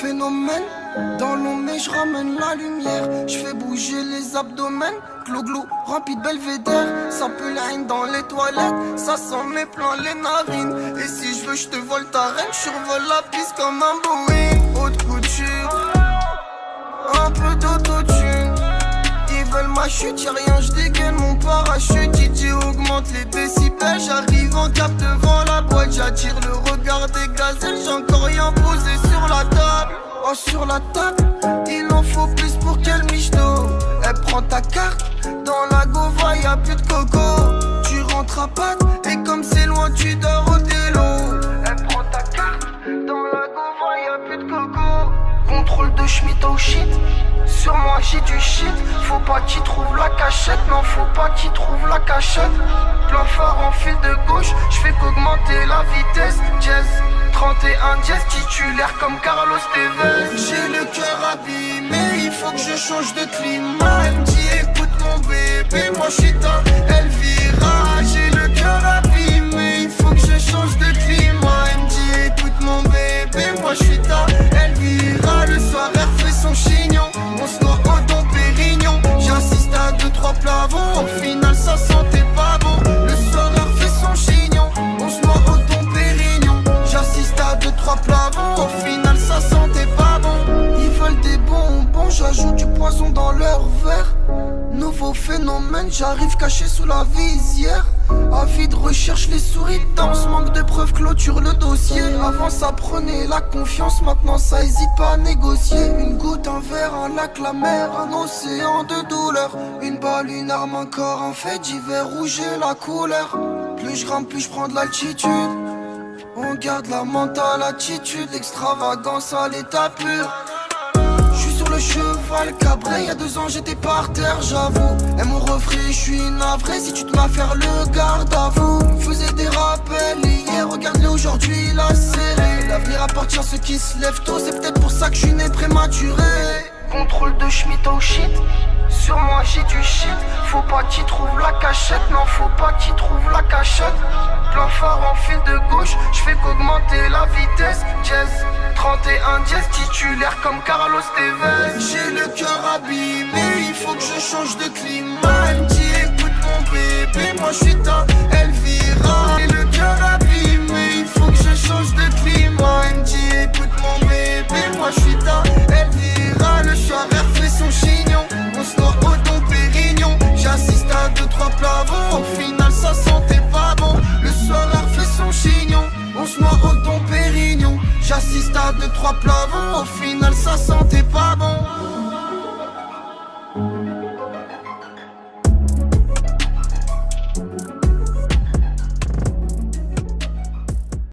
phénomène. Dans l'ombre mais je ramène la lumière. Je fais bouger les abdomens. Glou-glou, rempli de belvédère. Ça pue la haine dans les toilettes. Ça sent mes plans, les narines. Et si je veux, je te vole ta reine. Je survole la piste comme un Boeing. Haute couture, un peu d'autotune. Ils veulent ma chute, y'a rien, je dégaine mon parachute. DJ augmente les décibels. J'arrive en cap devant la boîte. J'attire le regard des gazelles. J'ai encore rien posé sur la table. Oh, sur la table, il en faut plus pour qu'elle michto. Elle prend ta carte, dans la gova y'a plus de coco. Tu rentres à patte, et comme c'est loin tu dors au délo. Elle prend ta carte, dans la gova y'a plus de coco. Contrôle de Schmitt au shit, sur moi j'ai du shit. Faut pas qu'il trouve la cachette, non faut pas qu'il trouve la cachette. Plan phare en fil de gauche, j'fais qu'augmenter la vitesse. Jazz 31 jazz titulaire comme Carlos Tevez. J'ai le cœur abîmé, il faut que je change de climat. Elle me dit écoute mon bébé, moi je suis dans Elvira. J'ai le cœur abîmé, il faut que je change de climat. Elle me dit écoute mon bébé, moi je suis dans Elvira. Le soir elle fait son chignon, on se noie au Dom Pérignon. J'insiste à 2-3 plavons, au final ça sentait pas bon. Le soir elle fait son chignon, on se noie au Dom Pérignon. J'assiste à 2-3 plavons, au final ça sentait pas bon. Ils veulent des bonbons, j'ajoute du poison dans leur verre. Nouveau phénomène, j'arrive caché sous la visière. Avide recherche les souris danse, manque de preuves clôture le dossier. Avant ça prenait la confiance, maintenant ça hésite pas à négocier. Une goutte, un verre, un lac, la mer, un océan de douleur. Une balle, une arme, un corps, un fait divers, rouge et la couleur. Plus je grimpe, plus je prends de l'altitude. On garde la mentale attitude, l'extravagance à l'état pur. J'suis sur le cheval cabré, y'a 2 ans j'étais par terre, j'avoue. Et mon refrain, j'suis navré si tu te m'as faire le garde à vous. Me faisait des rappels hier, regarde-le aujourd'hui, il a serré. L'avenir appartient à ceux qui se lèvent tôt, c'est peut-être pour ça que j'suis né prématuré. Contrôle de Schmitt au shit, sur moi j'ai du shit. Faut pas qu'il trouve la cachette, non faut pas qu'il trouve la cachette. Plan phare en fil de gauche, j'fais qu'augmenter la vitesse. Jazz 31 jazz titulaire comme Carlos Tevez. J'ai le cœur abîmé, il faut que je change de climat. Elle me dit écoute mon bébé, moi je suis dans Elvira. J'ai le cœur abîmé, il faut que je change de climat. Elle me dit écoute mon bébé, moi je suis dans Elvira. Le soir elle fait son chignon, on se noie au Dom Pérignon. J'assiste à 2-3 plavons, au final ça sentait pas bon. Le soir elle fait son chignon, on se noie au Dom Pérignon. J'assiste à 2-3 plavons, au final ça sentait pas bon.